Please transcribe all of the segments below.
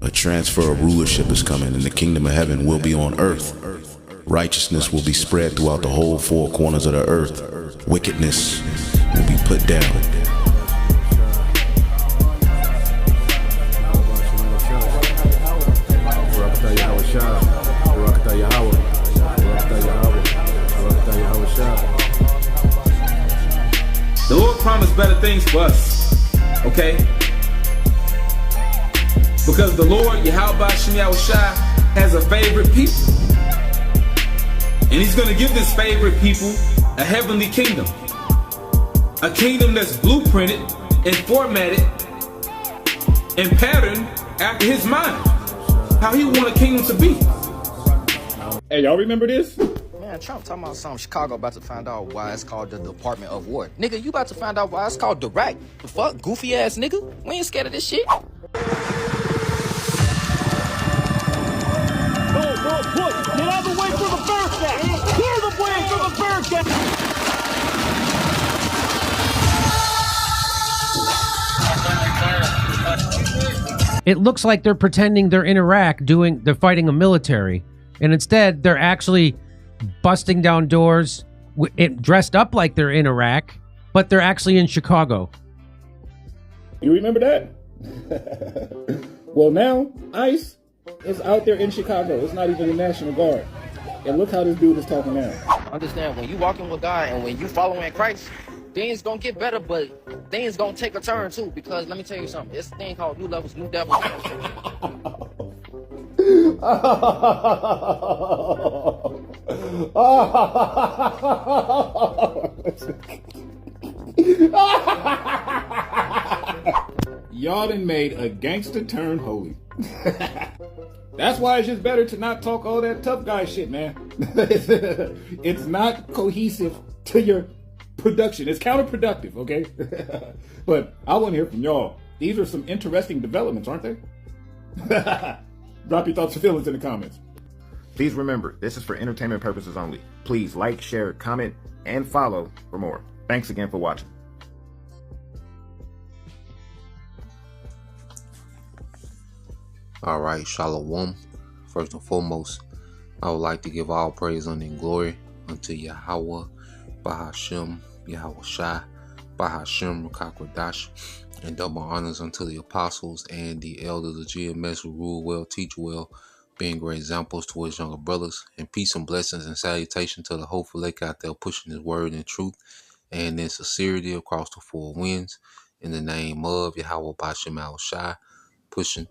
A transfer of rulership is coming, and the kingdom of heaven will be on earth. Righteousness will be spread throughout the whole four corners of the earth. Wickedness will be put down. The Lord promised better things for us, okay? Because the Lord, Yahweh Shem Yahushua, has a favorite people. And he's going to give this favorite people a heavenly kingdom. A kingdom that's blueprinted and formatted and patterned after his mind. How he want a kingdom to be. Hey, y'all remember this? Man, Trump talking about something. Chicago about to find out why it's called the Department of War. Nigga, you about to find out why it's called Chiraq. The fuck? Goofy ass nigga? We ain't scared of this shit. Push. Get out of the way for the Bearcat. Clear the way for the Bearcat. It looks like they're pretending they're in Iraq they're fighting a military. And instead, they're actually busting down doors, dressed up like they're in Iraq, but they're actually in Chicago. You remember that? Well, now, ICE is out there in Chicago. It's not even the National Guard. And look how this dude is talking now. Understand, when you walking with God and when you following Christ, things gonna get better, but things gonna take a turn too. Because let me tell you something, it's a thing called new levels, new devils. Y'all done made a gangster turn holy. That's why it's just better to not talk all that tough guy shit, man. It's not cohesive to your production. It's counterproductive, okay? But I want to hear from y'all. These are some interesting developments, aren't they? Drop your thoughts and feelings in the comments. Please remember, this is for entertainment purposes only. Please like, share, comment, and follow for more. Thanks again for watching. All right, Shalom. First and foremost, I would like to give all praise, honor, and glory unto Yahweh, Bahashem, Yahweh Shai, Bahashem, Rakakwadash, and double honors unto the apostles and the elders of GMS who rule well, teach well, being great examples towards younger brothers, and peace and blessings and salutation to the hopeful lake out there pushing his word in truth and in sincerity across the four winds, in the name of Yahweh Bahashem Al Shai, pushing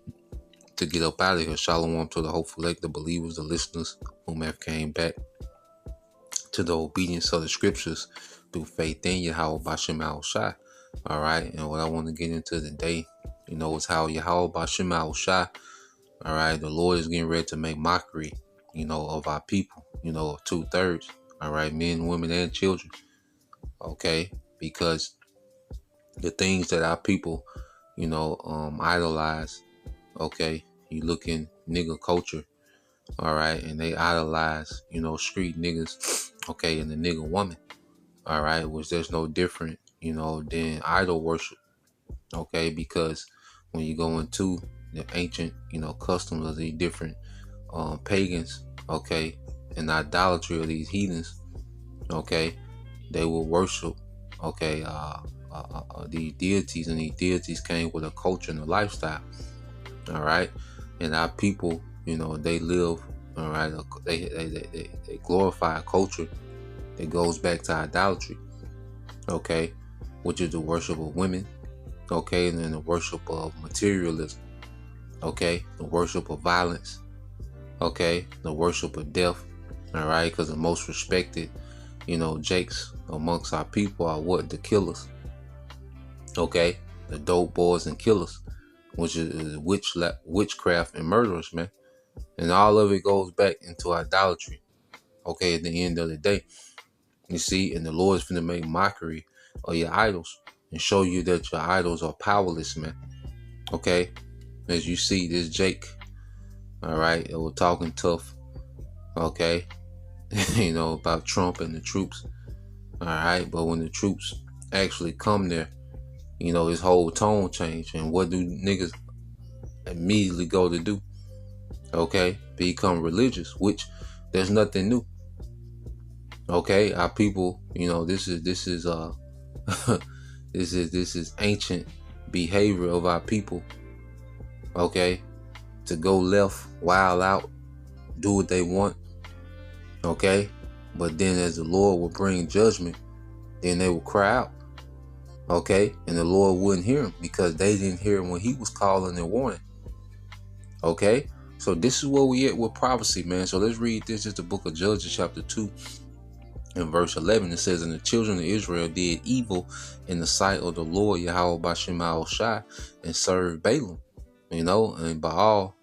to get up out of here. Shalom to the hopeful lake, the believers, the listeners whom have came back to the obedience of the scriptures through faith in Yahweh Bahashem Al Shai. All right, and what I want to get into today, is how Yahweh Bahashem Al Shai, all right, the Lord is getting ready to make mockery, of our people, of 2/3, all right, men, women, and children, okay, because the things that our people, idolize, okay, you look in nigga culture, all right, and they idolize, street niggas, okay, and the nigga woman, all right, which there's no different, than idol worship, okay, because when you go into the ancient, customs of these different pagans, okay, and idolatry of these heathens, okay, they will worship, okay, these deities, and these deities came with a culture and a lifestyle, all right, and our people, they live, all right, they glorify a culture that goes back to idolatry, okay, which is the worship of women, okay, and then the worship of materialism, okay, the worship of violence, okay, the worship of death, all right, because the most respected, jakes amongst our people are what? The killers, okay, the dope boys and killers, which is witchcraft and murderers, man, and all of it goes back into idolatry, okay, at the end of the day, you see, and the Lord is going to make mockery of your idols and show you that your idols are powerless, man, okay, as you see this Jake, all right, it was talking tough, okay, about Trump and the troops, all right, but when the troops actually come there, his whole tone changed, and what do niggas immediately go to do. Okay, become religious, which there's nothing new. Okay, our people, this is this is ancient behavior of our people. Okay, to go left, wild out, do what they want. Okay, but then as the Lord will bring judgment, then they will cry out. Okay, and the Lord wouldn't hear them because they didn't hear him when he was calling and warning. Okay, so this is where we at with prophecy, man. So let's read this. It's the book of Judges chapter 2 and verse 11. It says, and the children of Israel did evil in the sight of the Lord Yahweh Bashem Shai, and served Balaam, and Baal.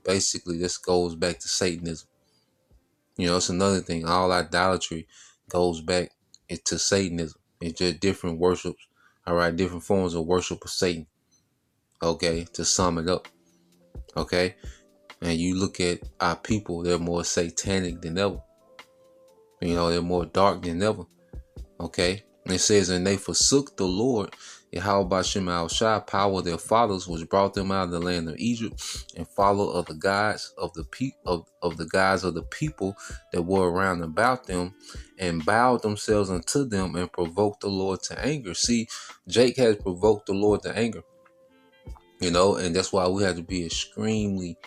Basically this goes back to Satanism. It's another thing. All idolatry goes back to Satanism. It's just different worships, all right, different forms of worship of Satan. Okay, to sum it up. Okay, and you look at our people, they're more satanic than ever. They're more dark than ever. Okay, and it says, and they forsook the Lord Yahweh Bashem Shai, power of their fathers, which brought them out of the land of Egypt, and followed of the gods of the people that were around about them, and bowed themselves unto them, and provoked the Lord to anger. See, Jake has provoked the Lord to anger. And that's why we have to be extremely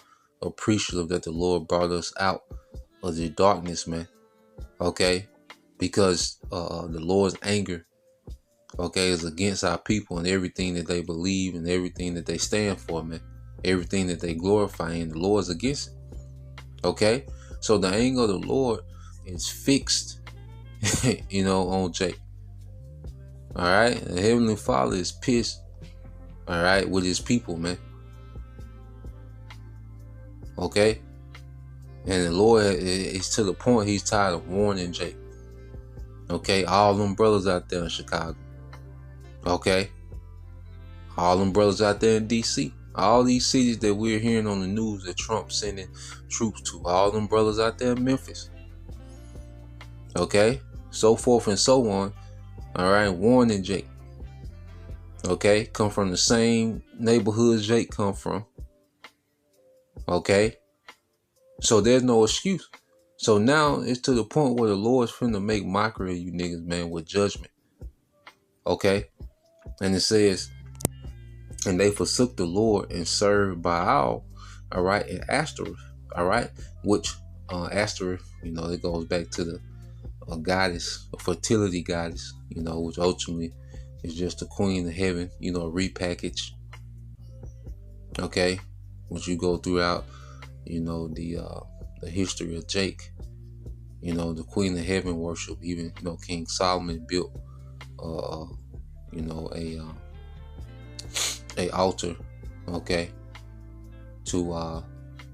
appreciative that the Lord brought us out of the darkness, man. Okay, because the Lord's anger, okay, is against our people and everything that they believe and everything that they stand for, man. Everything that they glorify, and the Lord's against it. Okay, so the anger of the Lord is fixed, on Jake. All right, the Heavenly Father is pissed, all right, with his people, man. Okay, and the Lord is to the point he's tired of warning Jake. Okay, all them brothers out there in Chicago. Okay, all them brothers out there in DC. All these cities that we're hearing on the news that Trump's sending troops to. All them brothers out there in Memphis. Okay, so forth and so on. All right, warning Jake. Okay, come from the same neighborhood Jake come from. Okay, so there's no excuse. So now it's to the point where the Lord's finna make mockery of you niggas, man, with judgment. Okay, and it says, and they forsook the Lord and served Baal, all right, and Ashtoreth, all right, which Ashtoreth, it goes back to the goddess, a fertility goddess, which ultimately is just the queen of heaven, repackaged. Okay, which you go throughout, the history of Jake, the queen of heaven worship. Even King Solomon built a altar, okay, to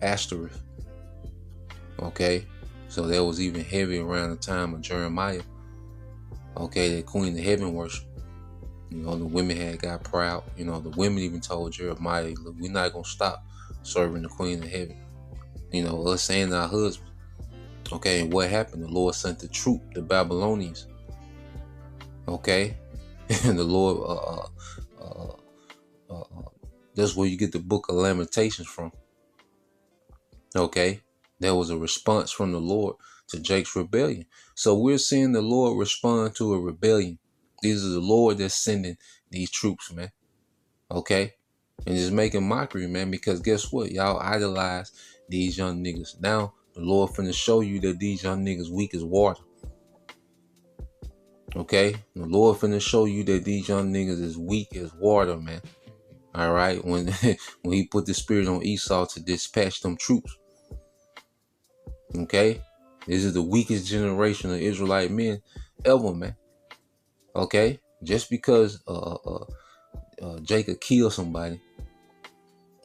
Ashtoreth. Okay, so that was even heavy around the time of Jeremiah. Okay, that queen of heaven worship. The women had got proud. The women even told Jeremiah, look, we're not gonna stop serving the queen of heaven. Us and our husbands. Okay, and what happened? The Lord sent the troop, the Babylonians. Okay, and the Lord, that's where you get the book of Lamentations from. Okay, there was a response from the Lord to Jake's rebellion. So we're seeing the Lord respond to a rebellion. This is the Lord that's sending these troops, man. Okay, and just making mockery, man, because guess what? Y'all idolize these young niggas. Now the Lord finna show you that these young niggas weak as water. Okay, the Lord finna show you that these young niggas is weak as water, man. All right, when he put the spirit on Esau to dispatch them troops. Okay, this is the weakest generation of Israelite men ever, man. Okay, just because Jacob killed somebody,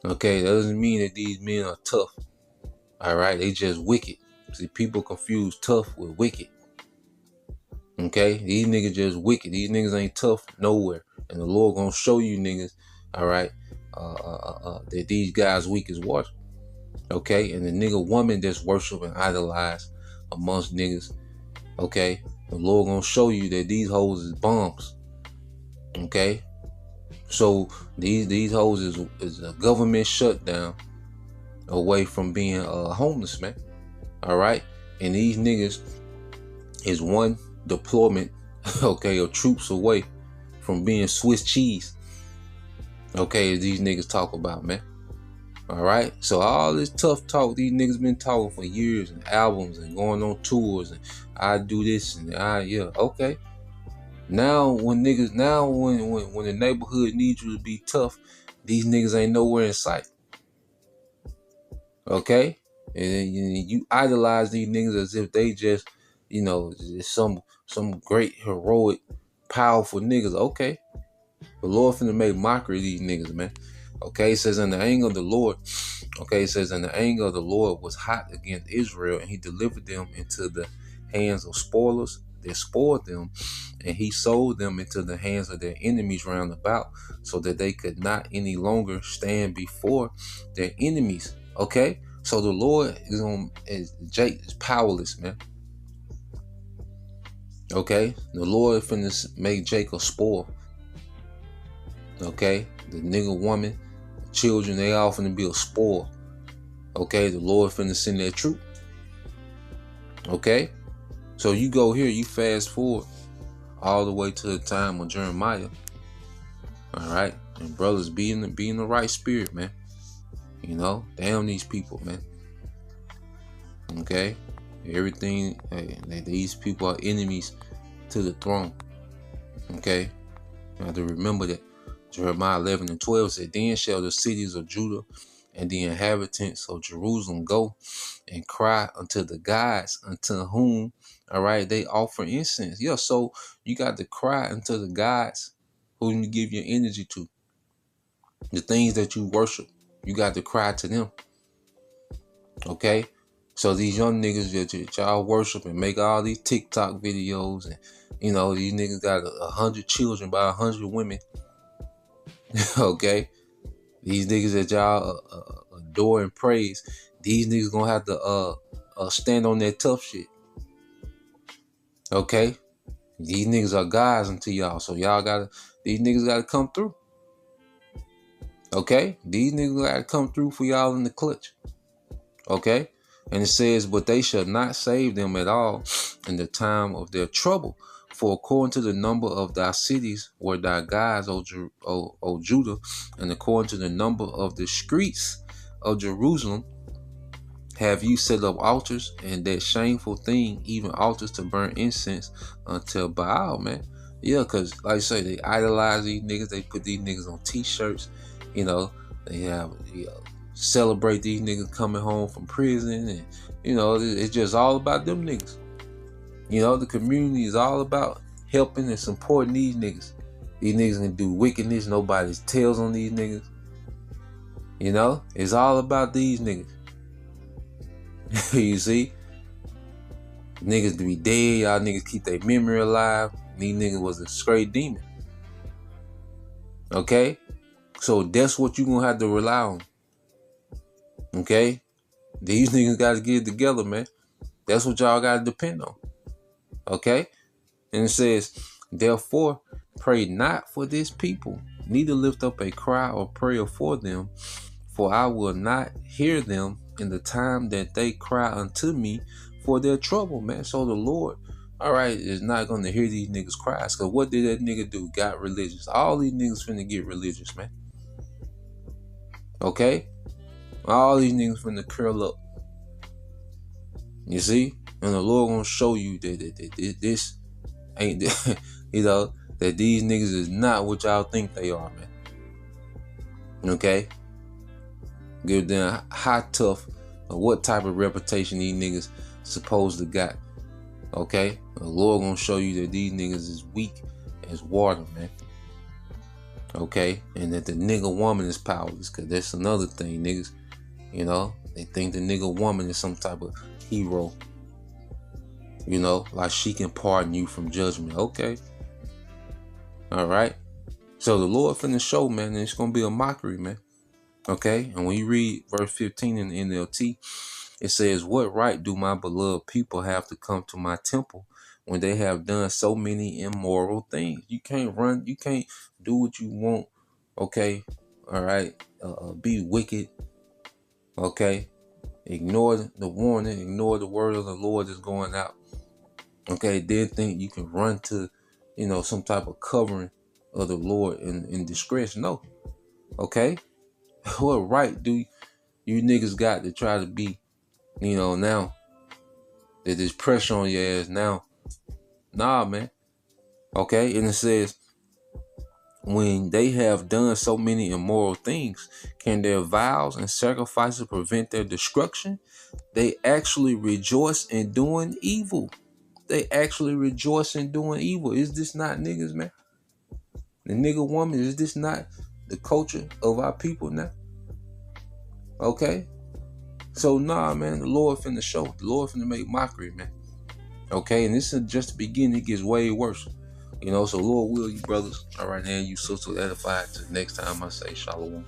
okay, that doesn't mean that these men are tough. All right, they just wicked. See, people confuse tough with wicked. Okay, these niggas just wicked. These niggas ain't tough nowhere, and the Lord gonna show you niggas, all right, that these guys weak as water. Okay, and the nigga woman that's worship and idolize amongst niggas, okay, the Lord gonna show you that these hoes is bombs. Okay, So these hoes is a government shutdown away from being homeless, man. All right, and these niggas is one deployment, okay, of troops away from being Swiss cheese. Okay, as these niggas talk about, man. All right, so all this tough talk these niggas been talking for years, and albums, and going on tours, and I do this and yeah, okay. Now when the neighborhood needs you to be tough, these niggas ain't nowhere in sight. Okay, and you idolize these niggas as if they just, some great heroic, powerful niggas. Okay, the Lord finna make mockery of these niggas, man. Okay, it says in the anger of the Lord. Okay, it says and the anger of the Lord was hot against Israel, and he delivered them into the hands of spoilers that spoiled them, and he sold them into the hands of their enemies round about, so that they could not any longer stand before their enemies. Okay, so the Lord is powerless, man. Okay, the Lord finna make Jacob spoil. Okay, the nigga woman, children, they all finna be a spoil. Okay, the Lord finna send that troop. Okay, so you go here, you fast forward all the way to the time of Jeremiah. All right, and brothers, be in the right spirit, man. Damn these people, man. Okay, everything. These people are enemies to the throne. Okay, you have to remember that. Jeremiah 11:12 said, "Then shall the cities of Judah and the inhabitants of Jerusalem go and cry unto the gods unto whom, all right, they offer incense." Yeah, so you got to cry unto the gods whom you give your energy to. The things that you worship, you got to cry to them. Okay? So these young niggas that y'all worship and make all these TikTok videos, and these niggas got 100 children by 100 women. Okay? These niggas that y'all adore and praise, these niggas gonna have to stand on that tough shit. Okay? These niggas are guys unto y'all, so these niggas gotta come through. Okay? These niggas gotta come through for y'all in the clutch. Okay? And it says, "But they shall not save them at all in the time of their trouble. For according to the number of thy cities were thy gods, O Judah, and according to the number of the streets of Jerusalem, have you set up altars, and that shameful thing, even altars to burn incense until Baal," man. Yeah, because like I say, they idolize these niggas. They put these niggas on t-shirts. They have, celebrate these niggas coming home from prison. And, it's just all about them niggas. The community is all about helping and supporting these niggas. These niggas can do wickedness. Nobody's tails on these niggas. It's all about these niggas. You see? Niggas to be dead. Y'all niggas keep their memory alive. These niggas was a straight demon. Okay? So that's what you gonna have to rely on. Okay? These niggas gotta get it together, man. That's what y'all gotta depend on. Okay? And it says, "Therefore, pray not for this people, neither lift up a cry or prayer for them, for I will not hear them in the time that they cry unto me for their trouble," man. So the Lord, all right, is not going to hear these niggas cries. Because what did that nigga do? Got religious. All these niggas finna get religious, man. Okay? All these niggas finna curl up. You see? And the Lord gonna show you that this ain't, that these niggas is not what y'all think they are, man. Okay? Give them how tough or what type of reputation these niggas supposed to got. Okay? The Lord gonna show you that these niggas is weak as water, man. Okay? And that the nigga woman is powerless, because that's another thing, niggas. They think the nigga woman is some type of hero. Like she can pardon you from judgment. Okay. All right. So the Lord finna show, man, and it's gonna be a mockery, man. Okay. And when you read verse 15 in the NLT, it says, "What right do my beloved people have to come to my temple when they have done so many immoral things?" You can't run. You can't do what you want okay, all right, be wicked, okay, ignore the warning, ignore the word of the Lord that's going out, okay, then think you can run to, some type of covering of the Lord in discretion. No, okay, what right do you niggas got to try to be, now that there's pressure on your ass now? Nah, man. Okay, and it says, when they have done so many immoral things, can their vows and sacrifices prevent their destruction? They actually rejoice in doing evil. They actually rejoice in doing evil. Is this not niggas, man? The nigga woman, is this not the culture of our people now? Okay? So, nah, man, the Lord finna show. The Lord finna make mockery, man. Okay? And this is just the beginning. It gets way worse. So Lord will, you brothers, all right, and you sisters edified. Till next time I say shalom.